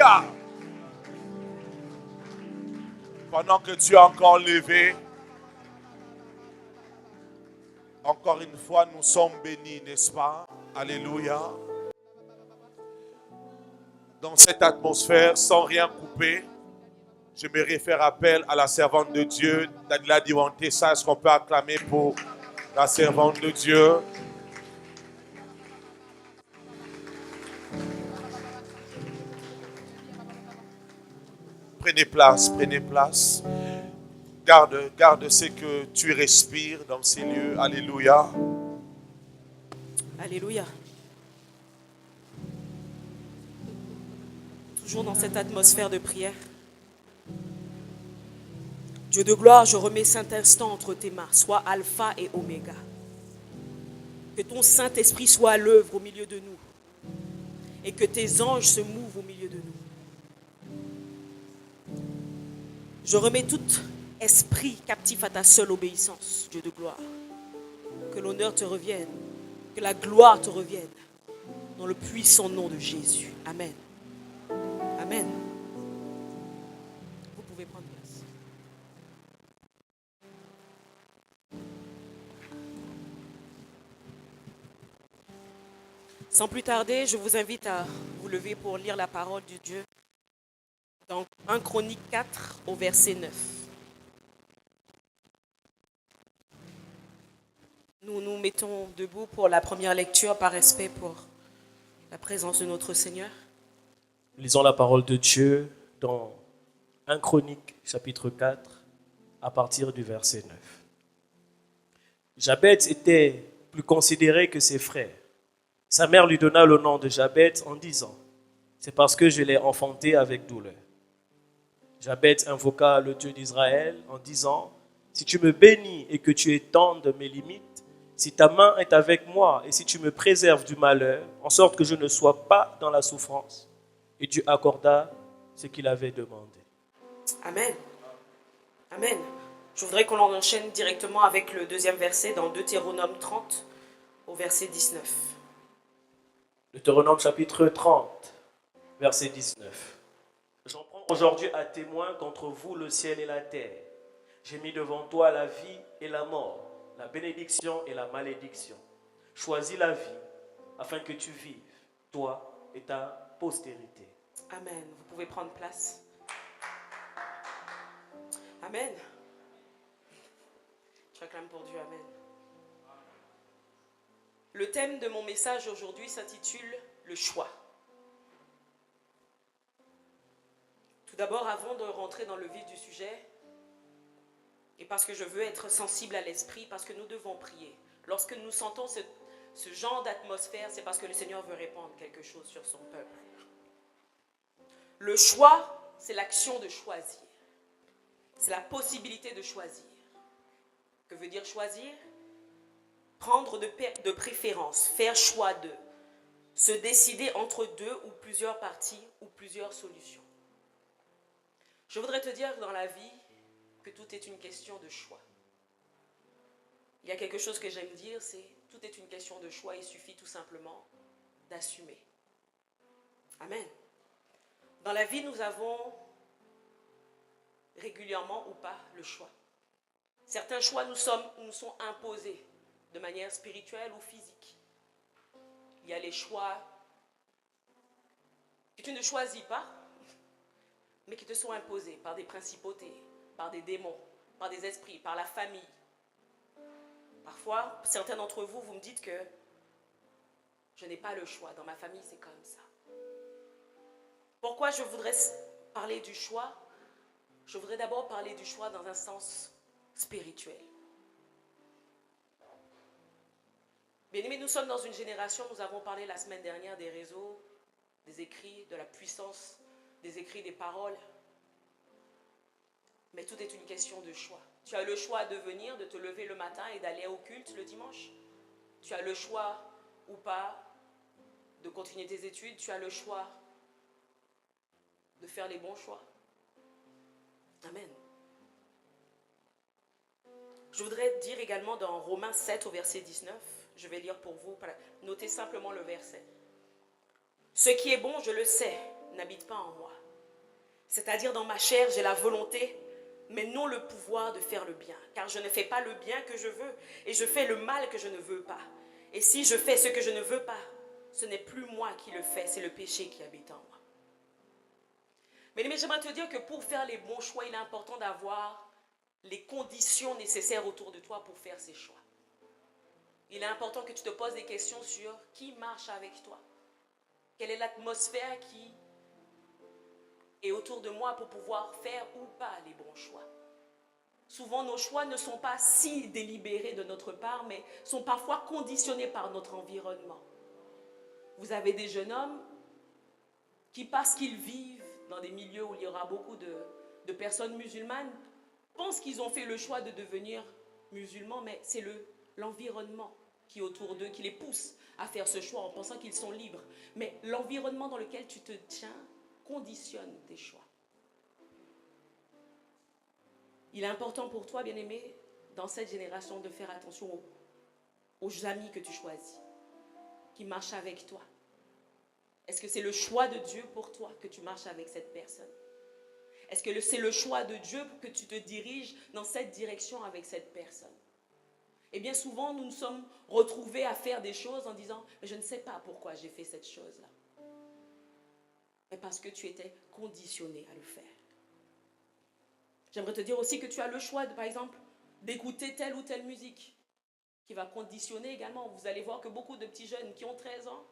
Alléluia. Pendant que tu es encore levé, encore une fois, nous sommes bénis, n'est-ce pas? Alléluia. Dans cette atmosphère, sans rien couper, j'aimerais faire appel à la servante de Dieu, Daniela Diwantessa. Est-ce qu'on peut acclamer pour la servante de Dieu? Prenez place, prenez place. Garde ce que tu respires dans ces lieux. Alléluia. Alléluia. Toujours dans cette atmosphère de prière. Dieu de gloire, je remets cet instant entre tes mains. Sois alpha et oméga. Que ton Saint-Esprit soit à l'œuvre au milieu de nous. Et que tes anges se mouvent au milieu de nous. Je remets tout esprit captif à ta seule obéissance, Dieu de gloire. Que l'honneur te revienne, que la gloire te revienne, dans le puissant nom de Jésus. Amen. Amen. Vous pouvez prendre place. Sans plus tarder, je vous invite à vous lever pour lire la parole de Dieu dans 1 Chronique 4 au verset 9. Nous nous mettons debout pour la première lecture par respect pour la présence de notre Seigneur. Lisons la parole de Dieu dans 1 Chronique chapitre 4 à partir du verset 9. Jabez était plus considéré que ses frères. Sa mère lui donna le nom de Jabez en disant « C'est parce que je l'ai enfanté avec douleur. » Jabez invoqua le Dieu d'Israël en disant « Si tu me bénis et que tu étendes mes limites, si ta main est avec moi et si tu me préserves du malheur, en sorte que je ne sois pas dans la souffrance. » Et Dieu accorda ce qu'il avait demandé. Amen. Amen. Je voudrais qu'on en enchaîne directement avec le deuxième verset dans Deutéronome 30 au verset 19. Deutéronome chapitre 30, verset 19. J'en prends aujourd'hui à témoin contre vous le ciel et la terre. J'ai mis devant toi la vie et la mort, la bénédiction et la malédiction. Choisis la vie afin que tu vives, toi et ta postérité. Amen. Vous pouvez prendre place. Amen. Je réclame pour Dieu. Amen. Le thème de mon message aujourd'hui s'intitule « Le choix ». Tout d'abord, avant de rentrer dans le vif du sujet, et parce que je veux être sensible à l'esprit, parce que nous devons prier. Lorsque nous sentons ce genre d'atmosphère, c'est parce que le Seigneur veut répandre quelque chose sur son peuple. Le choix, c'est l'action de choisir. C'est la possibilité de choisir. Que veut dire choisir? Prendre de préférence, faire choix de, se décider entre deux ou plusieurs parties ou plusieurs solutions. Je voudrais te dire dans la vie que tout est une question de choix. Il y a quelque chose que j'aime dire, c'est tout est une question de choix, il suffit tout simplement d'assumer. Amen. Dans la vie, nous avons régulièrement ou pas le choix. Certains choix nous sont imposés de manière spirituelle ou physique. Il y a les choix que tu ne choisis pas, mais qui te sont imposés par des principautés, par des démons, par des esprits, par la famille. Parfois, certains d'entre vous, vous me dites que je n'ai pas le choix. Dans ma famille, c'est comme ça. Pourquoi je voudrais parler du choix? Je voudrais d'abord parler du choix dans un sens spirituel. Bien-aimés, nous sommes dans une génération, nous avons parlé la semaine dernière des réseaux, des écrits, de la puissance des écrits, des paroles. Mais tout est une question de choix. Tu as le choix de venir, de te lever le matin et d'aller au culte le dimanche. Tu as le choix ou pas de continuer tes études. Tu as le choix de faire les bons choix. Amen. Je voudrais dire également dans Romains 7 au verset 19, je vais lire pour vous, notez simplement le verset. Ce qui est bon, je le sais, n'habite pas en moi. C'est-à-dire dans ma chair, j'ai la volonté, mais non le pouvoir de faire le bien. Car je ne fais pas le bien que je veux, et je fais le mal que je ne veux pas. Et si je fais ce que je ne veux pas, ce n'est plus moi qui le fais, c'est le péché qui habite en moi. Mais j'aimerais te dire que pour faire les bons choix, il est important d'avoir les conditions nécessaires autour de toi pour faire ces choix. Il est important que tu te poses des questions sur qui marche avec toi. Quelle est l'atmosphère qui est autour de moi pour pouvoir faire ou pas les bons choix. Souvent, nos choix ne sont pas si délibérés de notre part, mais sont parfois conditionnés par notre environnement. Vous avez des jeunes hommes qui, parce qu'ils vivent dans des milieux où il y aura beaucoup de personnes musulmanes, pensent qu'ils ont fait le choix de devenir musulmans, mais c'est l'environnement qui est autour d'eux, qui les pousse à faire ce choix en pensant qu'ils sont libres. Mais l'environnement dans lequel tu te tiens conditionne tes choix. Il est important pour toi, bien-aimé, dans cette génération, de faire attention aux amis que tu choisis, qui marchent avec toi. Est-ce que c'est le choix de Dieu pour toi que tu marches avec cette personne? Est-ce que c'est le choix de Dieu que tu te diriges dans cette direction avec cette personne? Et bien souvent, nous nous sommes retrouvés à faire des choses en disant « Je ne sais pas pourquoi j'ai fait cette chose-là. » Mais parce que tu étais conditionné à le faire. J'aimerais te dire aussi que tu as le choix, par exemple, d'écouter telle ou telle musique qui va conditionner également. Vous allez voir que beaucoup de petits jeunes qui ont 13 ans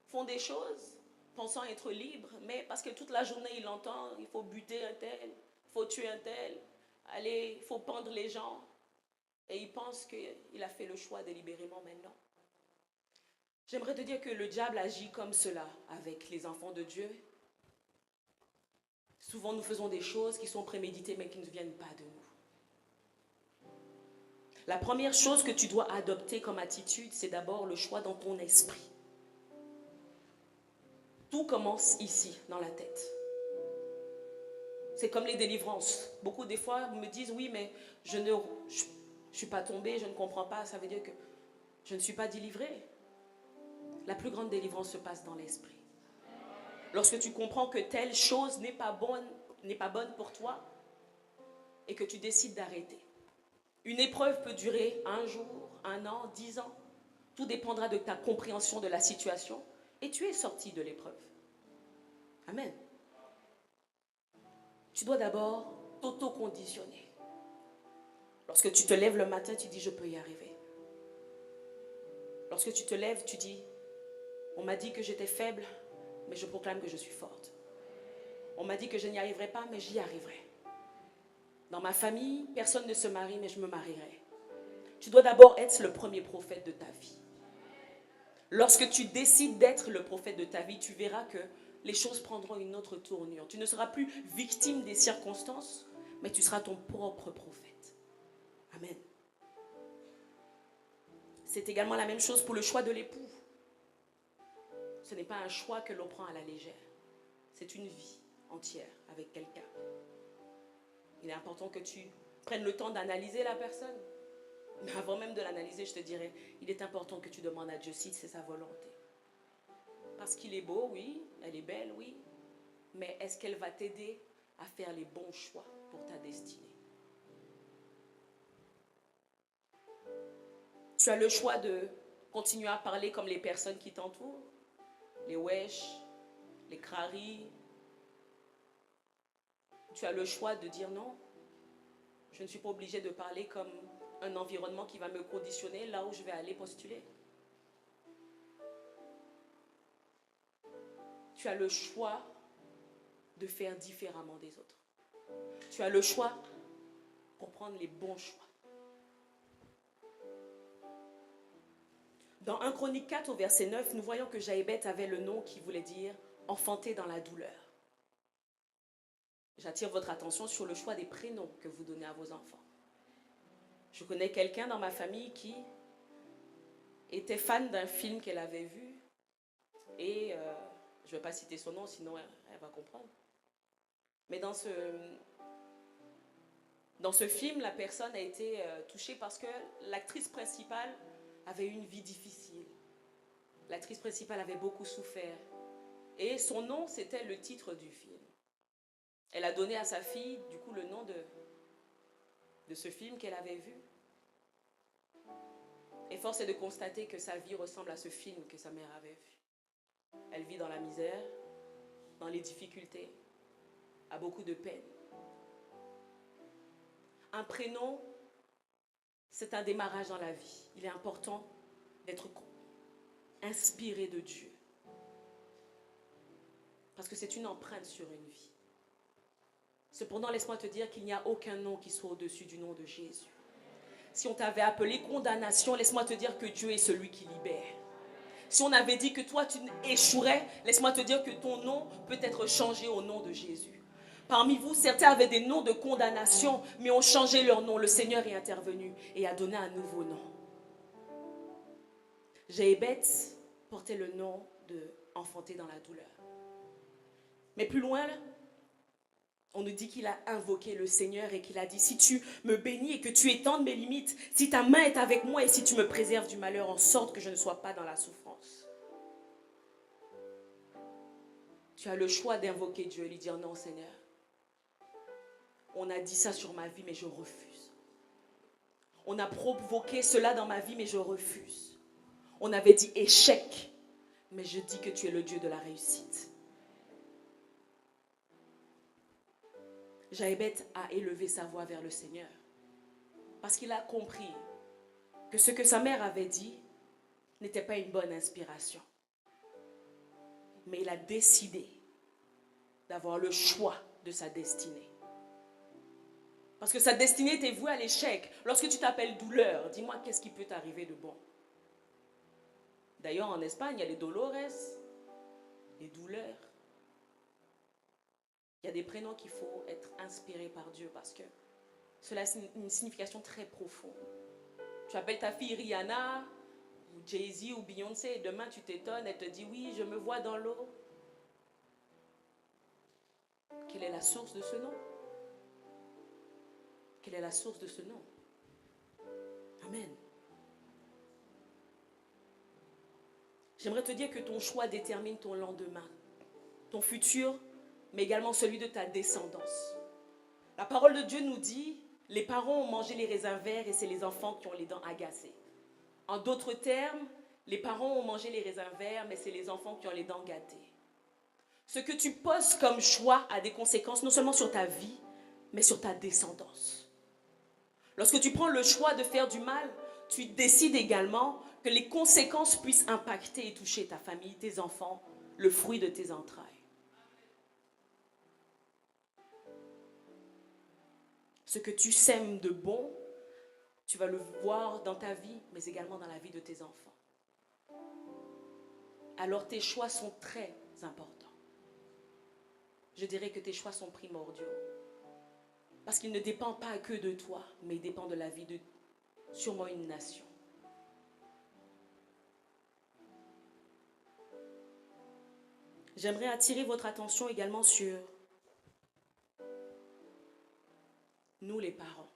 font des choses pensant être libres, mais parce que toute la journée, ils l'entendent, il faut buter un tel, il faut tuer un tel, allez, il faut pendre les gens. Et ils pensent qu'il a fait le choix délibérément maintenant. J'aimerais te dire que le diable agit comme cela avec les enfants de Dieu. Souvent, nous faisons des choses qui sont préméditées, mais qui ne viennent pas de nous. La première chose que tu dois adopter comme attitude, c'est d'abord le choix dans ton esprit. Tout commence ici, dans la tête. C'est comme les délivrances. Beaucoup des fois me disent, oui, mais je ne suis pas tombée, je ne comprends pas. Ça veut dire que je ne suis pas délivrée. La plus grande délivrance se passe dans l'esprit. Lorsque tu comprends que telle chose n'est pas bonne pour toi et que tu décides d'arrêter. Une épreuve peut durer 1 jour, 1 an, 10 ans. Tout dépendra de ta compréhension de la situation et tu es sorti de l'épreuve. Amen. Tu dois d'abord t'auto-conditionner. Lorsque tu te lèves le matin, tu dis « je peux y arriver ». Lorsque tu te lèves, tu dis « on m'a dit que j'étais faible, mais je proclame que je suis forte. On m'a dit que je n'y arriverais pas, mais j'y arriverai. Dans ma famille, personne ne se marie, mais je me marierai. » Tu dois d'abord être le premier prophète de ta vie. Lorsque tu décides d'être le prophète de ta vie, tu verras que les choses prendront une autre tournure. Tu ne seras plus victime des circonstances, mais tu seras ton propre prophète. Amen. C'est également la même chose pour le choix de l'époux. Ce n'est pas un choix que l'on prend à la légère. C'est une vie entière avec quelqu'un. Il est important que tu prennes le temps d'analyser la personne. Mais avant même de l'analyser, je te dirais, il est important que tu demandes à Dieu si c'est sa volonté. Parce qu'il est beau, oui, elle est belle, oui. Mais est-ce qu'elle va t'aider à faire les bons choix pour ta destinée? Tu as le choix de continuer à parler comme les personnes qui t'entourent. Les wesh, les kraris. Tu as le choix de dire non. Je ne suis pas obligée de parler comme un environnement qui va me conditionner là où je vais aller postuler. Tu as le choix de faire différemment des autres. Tu as le choix pour prendre les bons choix. Dans 1 Chronique 4 au verset 9, nous voyons que Jaébet avait le nom qui voulait dire « enfanté dans la douleur ». J'attire votre attention sur le choix des prénoms que vous donnez à vos enfants. Je connais quelqu'un dans ma famille qui était fan d'un film qu'elle avait vu et je ne vais pas citer son nom, sinon elle va comprendre. Mais dans ce film, la personne a été touchée parce que l'actrice principale avait eu une vie difficile. L'actrice principale avait beaucoup souffert. Et son nom, c'était le titre du film. Elle a donné à sa fille, du coup, le nom de ce film qu'elle avait vu. Et force est de constater que sa vie ressemble à ce film que sa mère avait vu. Elle vit dans la misère, dans les difficultés, a beaucoup de peine. Un prénom, c'est un démarrage dans la vie. Il est important d'être inspiré de Dieu. Parce que c'est une empreinte sur une vie. Cependant, laisse-moi te dire qu'il n'y a aucun nom qui soit au-dessus du nom de Jésus. Si on t'avait appelé condamnation, laisse-moi te dire que Dieu est celui qui libère. Si on avait dit que toi tu échouerais, laisse-moi te dire que ton nom peut être changé au nom de Jésus. Parmi vous, certains avaient des noms de condamnation, mais ont changé leur nom. Le Seigneur est intervenu et a donné un nouveau nom. Jaébet portait le nom de enfanté dans la douleur. Mais plus loin, on nous dit qu'il a invoqué le Seigneur et qu'il a dit, si tu me bénis et que tu étendes mes limites, si ta main est avec moi et si tu me préserves du malheur en sorte que je ne sois pas dans la souffrance. Tu as le choix d'invoquer Dieu et lui dire, non Seigneur, on a dit ça sur ma vie mais je refuse. On a provoqué cela dans ma vie mais je refuse. On avait dit échec, mais je dis que tu es le Dieu de la réussite. Jaébet a élevé sa voix vers le Seigneur parce qu'il a compris que ce que sa mère avait dit n'était pas une bonne inspiration. Mais il a décidé d'avoir le choix de sa destinée. Parce que sa destinée était vouée à l'échec. Lorsque tu t'appelles douleur, dis-moi qu'est-ce qui peut t'arriver de bon. D'ailleurs, en Espagne, il y a les dolores, les douleurs. Il y a des prénoms qu'il faut être inspiré par Dieu parce que cela a une signification très profonde. Tu appelles ta fille Rihanna, ou Jay-Z, ou Beyoncé, et demain tu t'étonnes, elle te dit oui, je me vois dans l'eau. Quelle est la source de ce nom? Quelle est la source de ce nom? Amen. J'aimerais te dire que ton choix détermine ton lendemain, ton futur, mais également celui de ta descendance. La parole de Dieu nous dit, les parents ont mangé les raisins verts et c'est les enfants qui ont les dents agacées. En d'autres termes, les parents ont mangé les raisins verts, mais c'est les enfants qui ont les dents gâtées. Ce que tu poses comme choix a des conséquences non seulement sur ta vie, mais sur ta descendance. Lorsque tu prends le choix de faire du mal, tu décides également que les conséquences puissent impacter et toucher ta famille, tes enfants, le fruit de tes entrailles. Ce que tu sèmes de bon, tu vas le voir dans ta vie, mais également dans la vie de tes enfants. Alors tes choix sont très importants. Je dirais que tes choix sont primordiaux. Parce qu'ils ne dépendent pas que de toi, mais ils dépendent de la vie de sûrement une nation. J'aimerais attirer votre attention également sur nous les parents.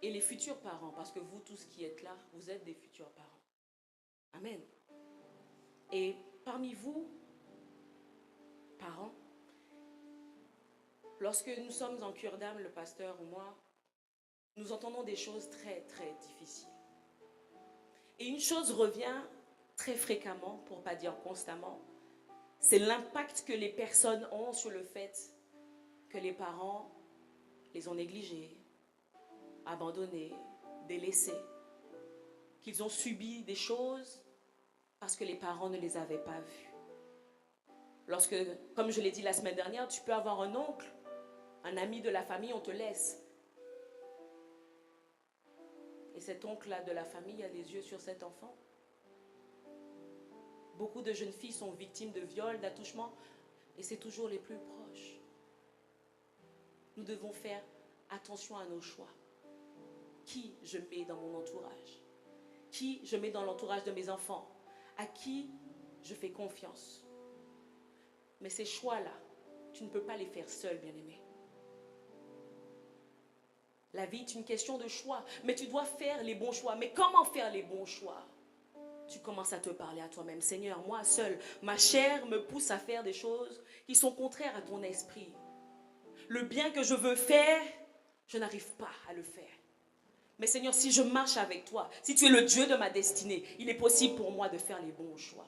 Et les futurs parents, parce que vous tous qui êtes là, vous êtes des futurs parents. Amen. Et parmi vous, parents, lorsque nous sommes en cure d'âme, le pasteur ou moi, nous entendons des choses très, très difficiles. Et une chose revient très fréquemment, pour ne pas dire constamment, c'est l'impact que les personnes ont sur le fait que les parents les ont négligés, abandonnés, délaissés, qu'ils ont subi des choses parce que les parents ne les avaient pas vus. Lorsque, comme je l'ai dit la semaine dernière, tu peux avoir un oncle, un ami de la famille, on te laisse. Et cet oncle-là de la famille a les yeux sur cet enfant. Beaucoup de jeunes filles sont victimes de viols, d'attouchements, et c'est toujours les plus proches. Nous devons faire attention à nos choix. Qui je mets dans mon entourage? Qui je mets dans l'entourage de mes enfants? À qui je fais confiance? Mais ces choix-là, tu ne peux pas les faire seul, bien-aimé. La vie est une question de choix, mais tu dois faire les bons choix. Mais comment faire les bons choix? tu commences à te parler à toi-même. Seigneur, moi seul, ma chair me pousse à faire des choses qui sont contraires à ton esprit. Le bien que je veux faire, je n'arrive pas à le faire. Mais Seigneur, si je marche avec toi, si tu es le Dieu de ma destinée, il est possible pour moi de faire les bons choix.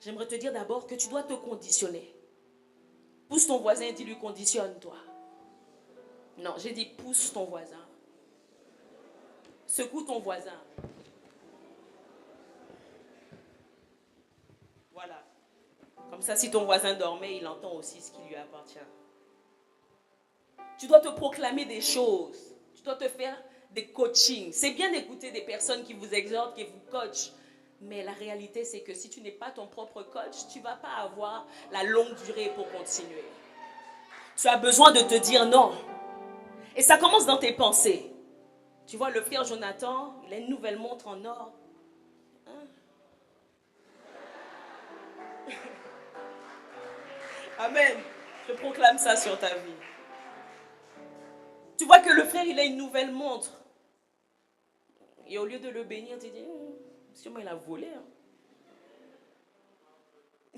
J'aimerais te dire d'abord que tu dois te conditionner. Pousse ton voisin et dis-lui conditionne-toi. Non, j'ai dit pousse ton voisin. Secoue ton voisin. Voilà. Comme ça, si ton voisin dormait, il entend aussi ce qui lui appartient. Tu dois te proclamer des choses. Tu dois te faire des coachings. C'est bien d'écouter des personnes qui vous exhortent, qui vous coachent. Mais la réalité, c'est que si tu n'es pas ton propre coach, tu ne vas pas avoir la longue durée pour continuer. Tu as besoin de te dire non. Et ça commence dans tes pensées. Tu vois, le frère Jonathan, il a une nouvelle montre en or. Hein? Amen. Je proclame ça sur ta vie. Tu vois que le frère, il a une nouvelle montre. Et au lieu de le bénir, tu dis, sûrement il a volé.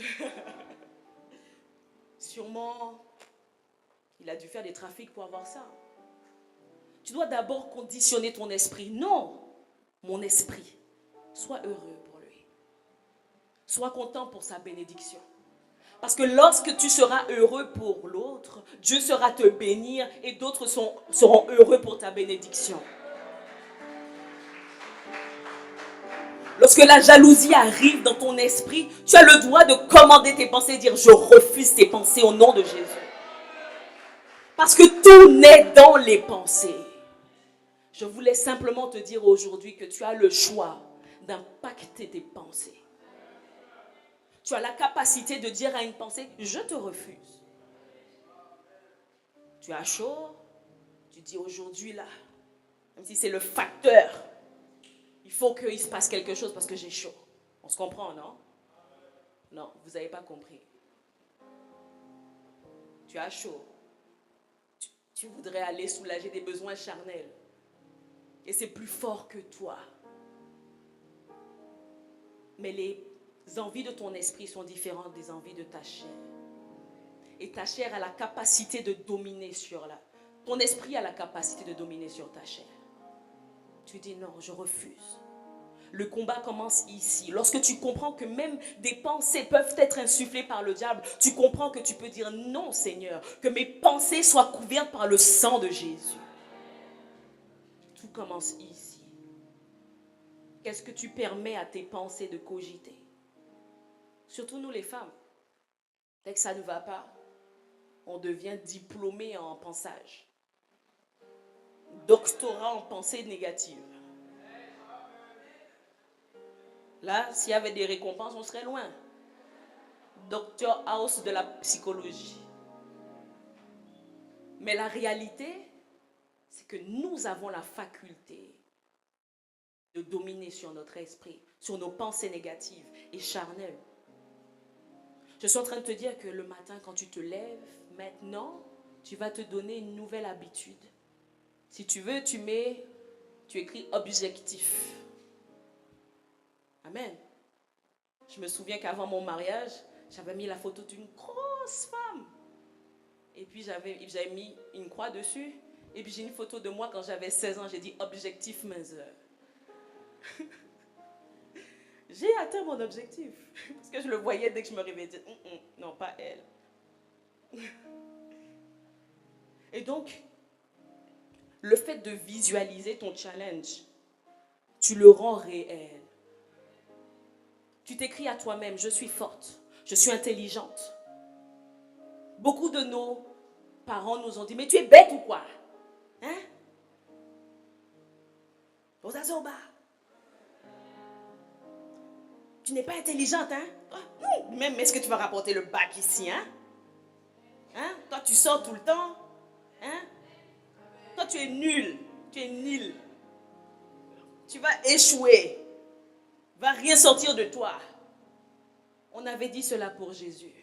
Hein. Sûrement, il a dû faire des trafics pour avoir ça. Tu dois d'abord conditionner ton esprit. Non, mon esprit, sois heureux pour lui. Sois content pour sa bénédiction. Parce que lorsque tu seras heureux pour l'autre, Dieu sera te bénir et d'autres seront heureux pour ta bénédiction. Lorsque la jalousie arrive dans ton esprit, tu as le droit de commander tes pensées et dire « Je refuse tes pensées au nom de Jésus ». Parce que tout naît dans les pensées. Je voulais simplement te dire aujourd'hui que tu as le choix d'impacter tes pensées. Tu as la capacité de dire à une pensée « Je te refuse ». Tu as chaud, tu dis aujourd'hui là, même si c'est le facteur, il faut qu'il se passe quelque chose parce que j'ai chaud. On se comprend, non? Non, vous n'avez pas compris. Tu as chaud. Tu voudrais aller soulager des besoins charnels. Et c'est plus fort que toi. Mais les envies de ton esprit sont différentes des envies de ta chair. Et ta chair a la capacité de dominer sur la... Ton esprit a la capacité de dominer sur ta chair. Tu dis non, je refuse. Le combat commence ici. Lorsque tu comprends que même des pensées peuvent être insufflées par le diable, tu comprends que tu peux dire non, Seigneur, que mes pensées soient couvertes par le sang de Jésus. Tout commence ici. Qu'est-ce que tu permets à tes pensées de cogiter? Surtout nous les femmes. Dès que ça ne va pas, on devient diplômé en pensage. Doctorat en pensée négative. Là, s'il y avait des récompenses, on serait loin. Docteur House de la psychologie. Mais la réalité, c'est que nous avons la faculté de dominer sur notre esprit, sur nos pensées négatives et charnelles. Je suis en train de te dire que le matin, quand tu te lèves, maintenant, tu vas te donner une nouvelle habitude. Si tu veux, tu écris objectif. Amen. Je me souviens qu'avant mon mariage, j'avais mis la photo d'une grosse femme. Et puis j'avais mis une croix dessus. Et puis j'ai une photo de moi quand j'avais 16 ans. J'ai dit objectif minceur. J'ai atteint mon objectif. Parce que je le voyais dès que je me réveillais. Non, pas elle. Et donc, le fait de visualiser ton challenge, tu le rends réel. Tu t'écris à toi-même, je suis forte, je suis intelligente. Beaucoup de nos parents nous ont dit, mais tu es bête ou quoi? Hein? Osazoba. Tu n'es pas intelligente, hein? Même est-ce que tu vas rapporter le bac ici, hein? Hein? Toi, tu sors tout le temps, hein? Toi, tu es nul, tu es nul. Tu vas échouer. Va rien sortir de toi. On avait dit cela pour Jésus.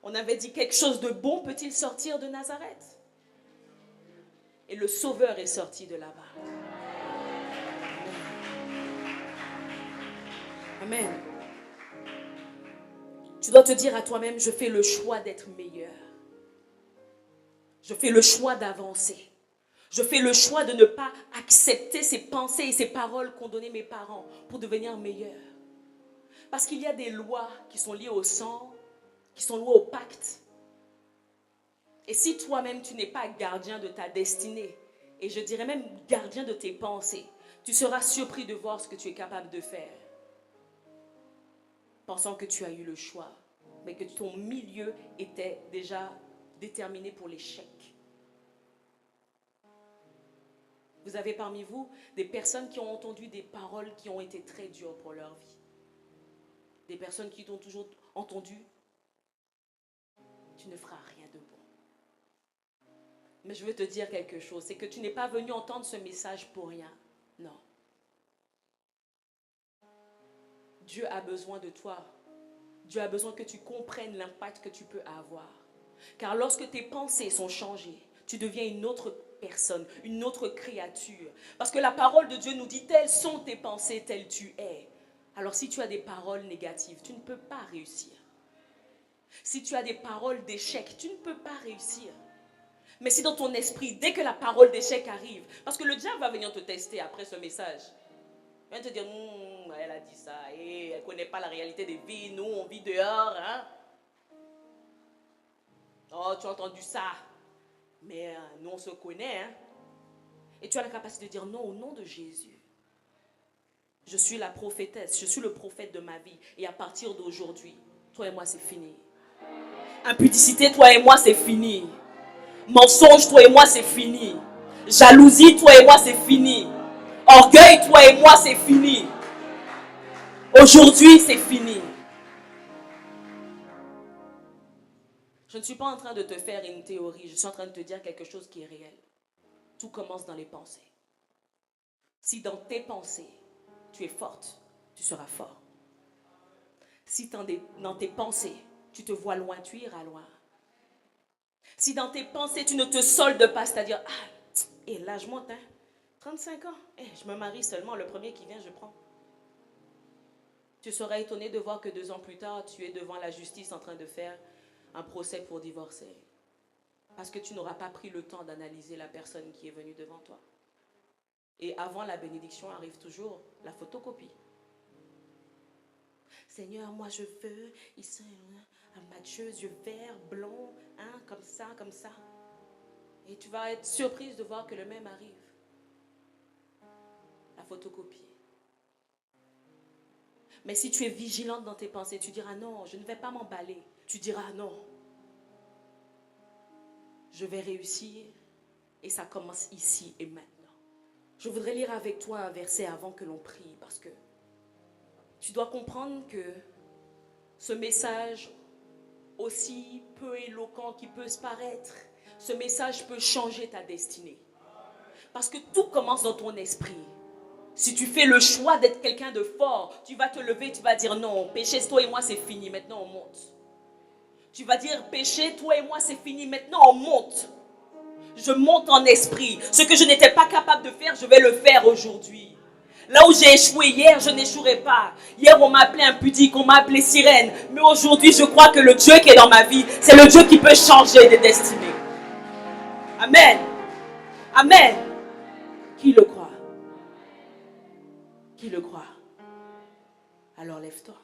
On avait dit quelque chose de bon peut-il sortir de Nazareth? Et le Sauveur est sorti de là-bas. Amen. Tu dois te dire à toi-même, je fais le choix d'être meilleur. Je fais le choix d'avancer. Je fais le choix de ne pas accepter ces pensées et ces paroles qu'ont données mes parents pour devenir meilleur. Parce qu'il y a des lois qui sont liées au sang, qui sont liées au pacte. Et si toi-même tu n'es pas gardien de ta destinée, et je dirais même gardien de tes pensées, tu seras surpris de voir ce que tu es capable de faire. Pensant que tu as eu le choix, mais que ton milieu était déjà déterminé pour l'échec. Vous avez parmi vous des personnes qui ont entendu des paroles qui ont été très dures pour leur vie. Des personnes qui t'ont toujours entendu, tu ne feras rien de bon. Mais je veux te dire quelque chose, c'est que tu n'es pas venu entendre ce message pour rien. Non. Dieu a besoin de toi. Dieu a besoin que tu comprennes l'impact que tu peux avoir. Car lorsque tes pensées sont changées, tu deviens une autre personne, une autre créature. Parce que la parole de Dieu nous dit, telles sont tes pensées, tel tu es. Alors si tu as des paroles négatives, tu ne peux pas réussir. Si tu as des paroles d'échec, tu ne peux pas réussir. Mais si dans ton esprit, dès que la parole d'échec arrive, parce que le diable va venir te tester après ce message, il va te dire, elle a dit ça, et elle ne connaît pas la réalité des vies, nous on vit dehors, hein? Oh, tu as entendu ça, mais nous on se connaît, hein? Et tu as la capacité de dire non au nom de Jésus. Je suis la prophétesse, je suis le prophète de ma vie, et à partir d'aujourd'hui, toi et moi c'est fini. Impudicité, toi et moi c'est fini. Mensonge, toi et moi c'est fini. Jalousie, toi et moi c'est fini. Orgueil, toi et moi c'est fini. Aujourd'hui c'est fini. Je ne suis pas en train de te faire une théorie, je suis en train de te dire quelque chose qui est réel. Tout commence dans les pensées. Si dans tes pensées, tu es forte, tu seras fort. Si dans tes pensées, tu te vois loin, tu iras loin. Si dans tes pensées, tu ne te soldes pas, c'est-à-dire, et là je monte, 35 ans, je me marie seulement, le premier qui vient, je prends. Tu seras étonné de voir que 2 ans plus tard, tu es devant la justice en train de faire un procès pour divorcer. Parce que tu n'auras pas pris le temps d'analyser la personne qui est venue devant toi. Et avant la bénédiction arrive toujours la photocopie. Seigneur, moi je veux, ici, un matcheuse, yeux verts, blond, comme ça. Et tu vas être surprise de voir que le même arrive. La photocopie. Mais si tu es vigilante dans tes pensées, tu diras non, je ne vais pas m'emballer. Tu diras non. Je vais réussir et ça commence ici et maintenant. Je voudrais lire avec toi un verset avant que l'on prie parce que tu dois comprendre que ce message, aussi peu éloquent qu'il peut se paraître, ce message peut changer ta destinée. Parce que tout commence dans ton esprit. Si tu fais le choix d'être quelqu'un de fort, tu vas te lever, tu vas dire non, péché, toi et moi c'est fini, maintenant on monte. Tu vas dire péché, toi et moi c'est fini, maintenant on monte. Je monte en esprit. Ce que je n'étais pas capable de faire, je vais le faire aujourd'hui. Là où j'ai échoué hier, je n'échouerai pas. Hier, on m'a appelé impudique, on m'a appelé sirène. Mais aujourd'hui, je crois que le Dieu qui est dans ma vie, c'est le Dieu qui peut changer des destinées. Amen. Amen. Qui le croit? Qui le croit? Alors lève-toi.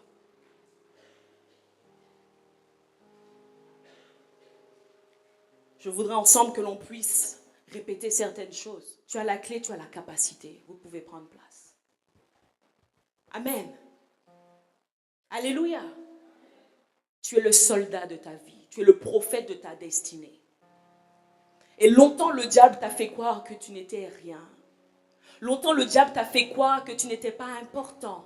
Je voudrais ensemble que l'on puisse répéter certaines choses. Tu as la clé, tu as la capacité. Vous pouvez prendre place. Amen. Alléluia. Tu es le soldat de ta vie. Tu es le prophète de ta destinée. Et longtemps, le diable t'a fait croire que tu n'étais rien. Longtemps, le diable t'a fait croire que tu n'étais pas important.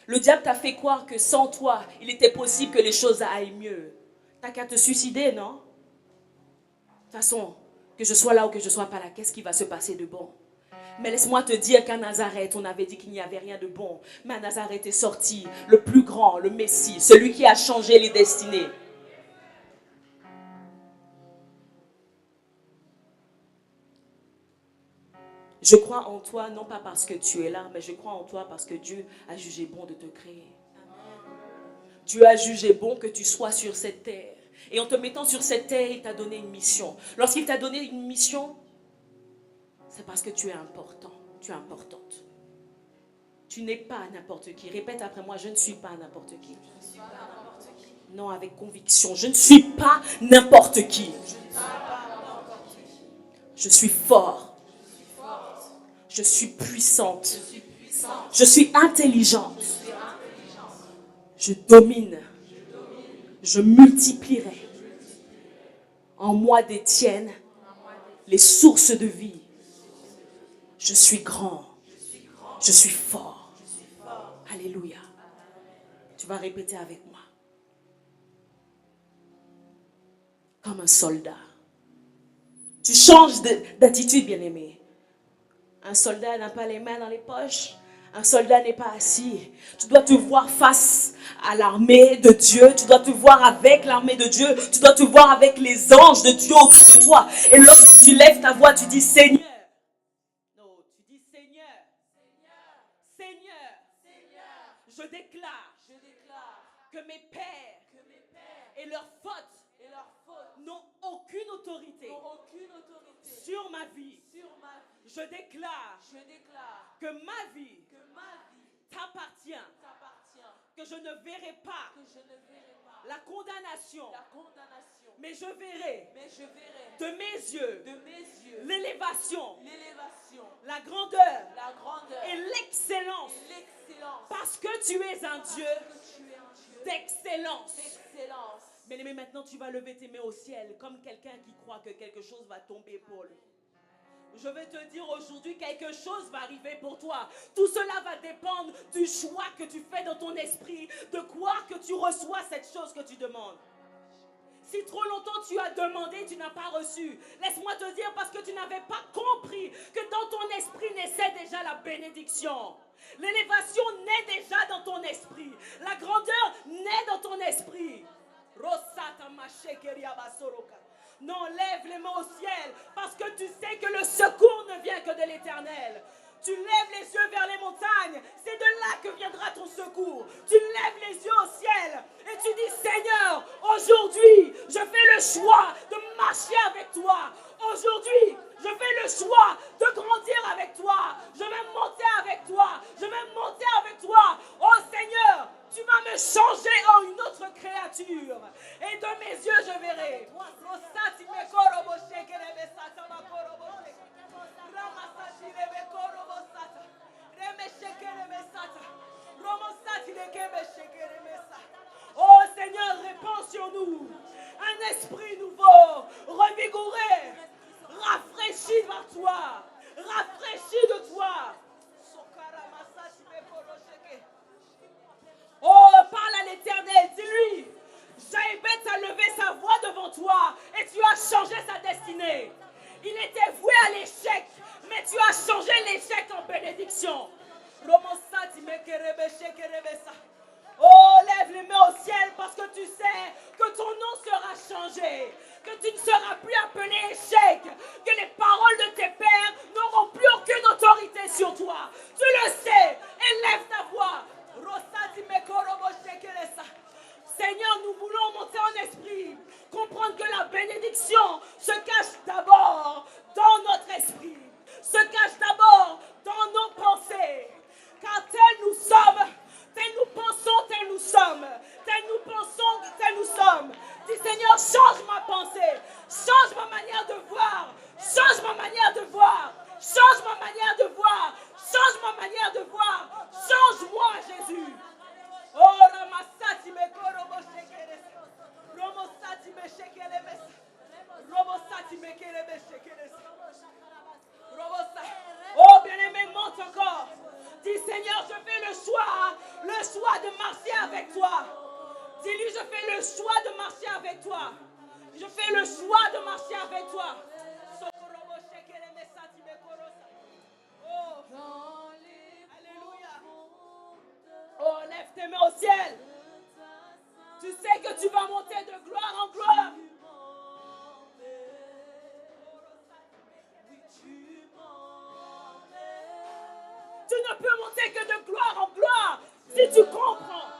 Le diable t'a fait croire que sans toi, il était possible que les choses aillent mieux. T'as qu'à te suicider, non? De toute façon, que je sois là ou que je ne sois pas là, qu'est-ce qui va se passer de bon? Mais laisse-moi te dire qu'à Nazareth, on avait dit qu'il n'y avait rien de bon. Mais à Nazareth est sorti le plus grand, le Messie, celui qui a changé les destinées. Je crois en toi, non pas parce que tu es là, mais je crois en toi parce que Dieu a jugé bon de te créer. Dieu a jugé bon que tu sois sur cette terre. Et en te mettant sur cette terre, il t'a donné une mission. Lorsqu'il t'a donné une mission, c'est parce que tu es important, tu es importante. Tu n'es pas n'importe qui. Répète après moi, je ne suis pas n'importe qui. Non, avec conviction, je ne suis pas n'importe qui. Je suis fort. Je suis puissante. Je suis intelligente. Je domine. Je multiplierai en moi détiennent les sources de vie. Je suis grand. Je suis fort. Alléluia. Tu vas répéter avec moi. Comme un soldat. Tu changes d'attitude, bien-aimé. Un soldat n'a pas les mains dans les poches. Un soldat n'est pas assis. Tu dois te voir face à l'armée de Dieu. Tu dois te voir avec l'armée de Dieu. Tu dois te voir avec les anges de Dieu autour de toi. Et lorsque tu lèves ta voix, tu dis Seigneur. Non, tu dis Seigneur. Seigneur. Je déclare que mes pères et leurs fautes n'ont aucune autorité sur ma vie. Je déclare que ma vie t'appartient, que je ne verrai pas la condamnation, mais je verrai de mes yeux l'élévation, la grandeur et l'excellence, parce que tu es un Dieu d'excellence. Bien-aimé, maintenant tu vas lever tes mains au ciel comme quelqu'un qui croit que quelque chose va tomber pour lui. Je vais te dire aujourd'hui, quelque chose va arriver pour toi. Tout cela va dépendre du choix que tu fais dans ton esprit, de quoi que tu reçois cette chose que tu demandes. Si trop longtemps tu as demandé, tu n'as pas reçu. Laisse-moi te dire, parce que tu n'avais pas compris que dans ton esprit naissait déjà la bénédiction. L'élévation naît déjà dans ton esprit. La grandeur naît dans ton esprit. Non, lève les mains au ciel, parce que tu sais que le secours ne vient que de l'Éternel. Tu lèves les yeux vers les montagnes, c'est de là que viendra ton secours. Tu lèves les yeux au ciel et tu dis Seigneur, aujourd'hui, je fais le choix de marcher avec toi. Aujourd'hui, je fais le choix de grandir avec toi. Je vais monter avec toi. Je vais monter avec toi. Oh Seigneur, tu vas me changer en une autre créature. Et de mes yeux, je verrai. Oh Seigneur, répands sur nous un esprit nouveau, revigoré, rafraîchi par toi, rafraîchi de toi. Oh, parle à l'Éternel, dis-lui, Jaébet a levé sa voix devant toi et tu as changé sa destinée. Il était voué à l'échec, mais tu as changé l'échec en bénédiction. Oh, lève les mains au ciel, parce que tu sais que ton nom sera changé, que tu ne seras plus appelé échec, que les paroles de tes pères n'auront plus aucune autorité sur toi. Tu le sais, élève ta voix. Seigneur, nous voulons monter en esprit, comprendre que la bénédiction se cache d'abord dans notre esprit, se cache d'abord dans nos pensées, car tels nous sommes, tels nous pensons, tels nous sommes, tels nous pensons, tels nous sommes. Dis Seigneur, change ma pensée, change ma manière de voir, change ma manière de voir, change ma manière de voir, change ma manière de voir, change-moi Jésus. Oh, Ramasati me korobo shekere. Romosati me shekere mes. Romosati me kerebe shekere. Oh, bien-aimé, monte encore. Dis Seigneur, je fais le choix de marcher avec toi. Dis-lui, je fais le choix de marcher avec toi. Je fais le choix de marcher avec toi. Oh, alléluia. Oh, lève tes mains au ciel. Tu sais que tu vas monter de gloire en gloire. ne peux monter que de gloire en gloire. Si tu comprends.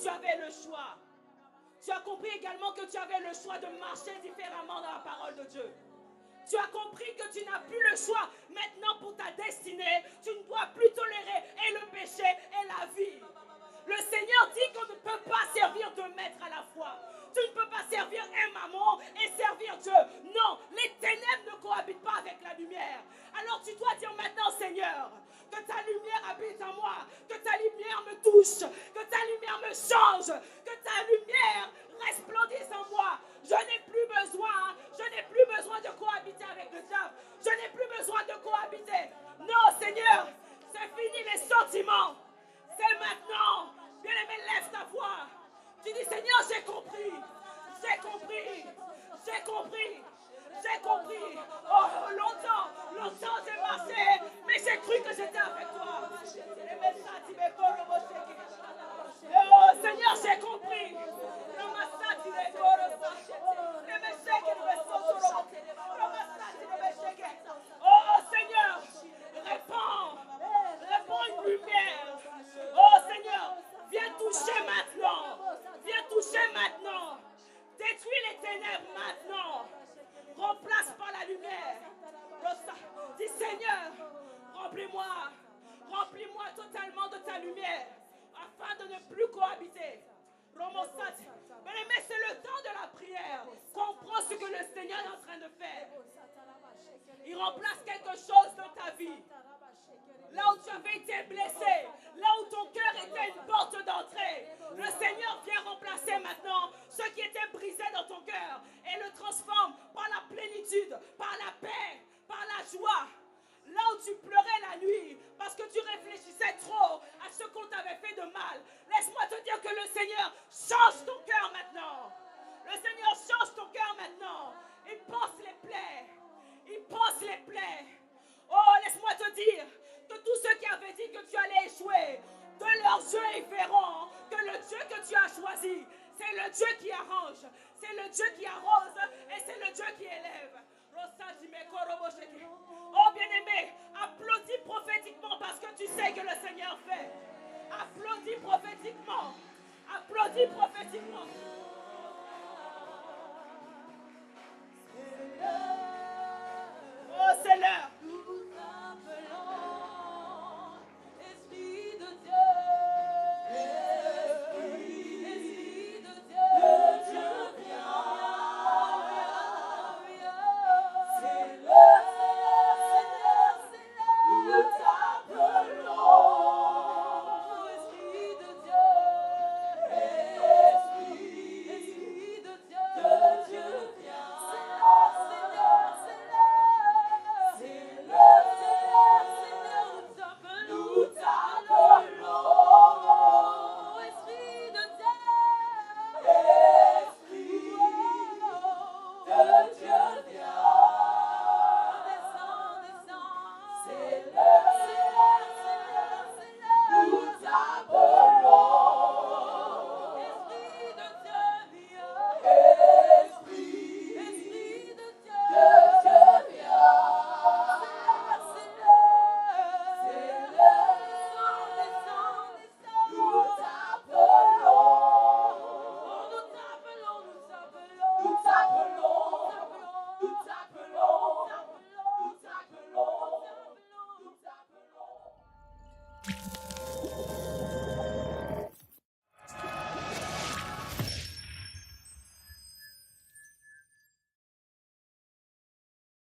tu avais le choix. Tu as compris également que tu avais le choix de marcher différemment dans la parole de Dieu. Tu as compris que tu n'as plus le choix. Maintenant, pour ta destinée, tu ne dois plus tolérer et le péché et la vie. Le Seigneur dit qu'on ne peut pas servir deux maîtres à la fois. Tu ne peux pas servir un maman et servir Dieu. Non, les ténèbres ne cohabitent pas avec la lumière. Alors tu dois dire maintenant, Seigneur, que ta lumière habite en moi, que ta lumière me touche, que ta lumière me change, que ta lumière resplendisse en moi. Je n'ai plus besoin de cohabiter avec le diable. Je n'ai plus besoin de cohabiter. Non, Seigneur, c'est fini les sentiments. C'est maintenant. Bien-aimé, lève ta voix. Tu dis, Seigneur, j'ai compris. J'ai compris. J'ai compris. J'ai compris. Oh, longtemps j'ai marché, mais j'ai cru que j'étais avec toi. Oh, Seigneur, j'ai compris. Oh, Seigneur, répands une lumière. Oh, Seigneur, viens toucher maintenant. Viens toucher maintenant. Détruis les ténèbres maintenant. Remplace par la lumière. Dis, Seigneur, remplis-moi totalement de ta lumière, afin de ne plus cohabiter. Mais c'est le temps de la prière. Comprends ce que le Seigneur est en train de faire. Il remplace quelque chose dans ta vie. Là où tu avais été blessé, là où ton cœur était une porte d'entrée, le Seigneur vient remplacer maintenant ce qui était brisé dans ton cœur et le transforme par la plénitude, par la paix, par la joie. Là où tu pleurais la nuit parce que tu réfléchissais trop à ce qu'on t'avait fait de mal, laisse-moi te dire que le Seigneur change ton cœur maintenant. Le Seigneur change ton cœur maintenant. Il pense les plaies. Il pense les plaies. Oh, laisse-moi te dire que tous ceux qui avaient dit que tu allais échouer, de leurs yeux ils verront que le Dieu que tu as choisi, c'est le Dieu qui arrange, c'est le Dieu qui arrose et c'est le Dieu qui élève. Oh bien-aimé, applaudis prophétiquement parce que tu sais que le Seigneur fait. Applaudis prophétiquement. Applaudis prophétiquement. Oh, c'est l'heure. Nous t'appelons.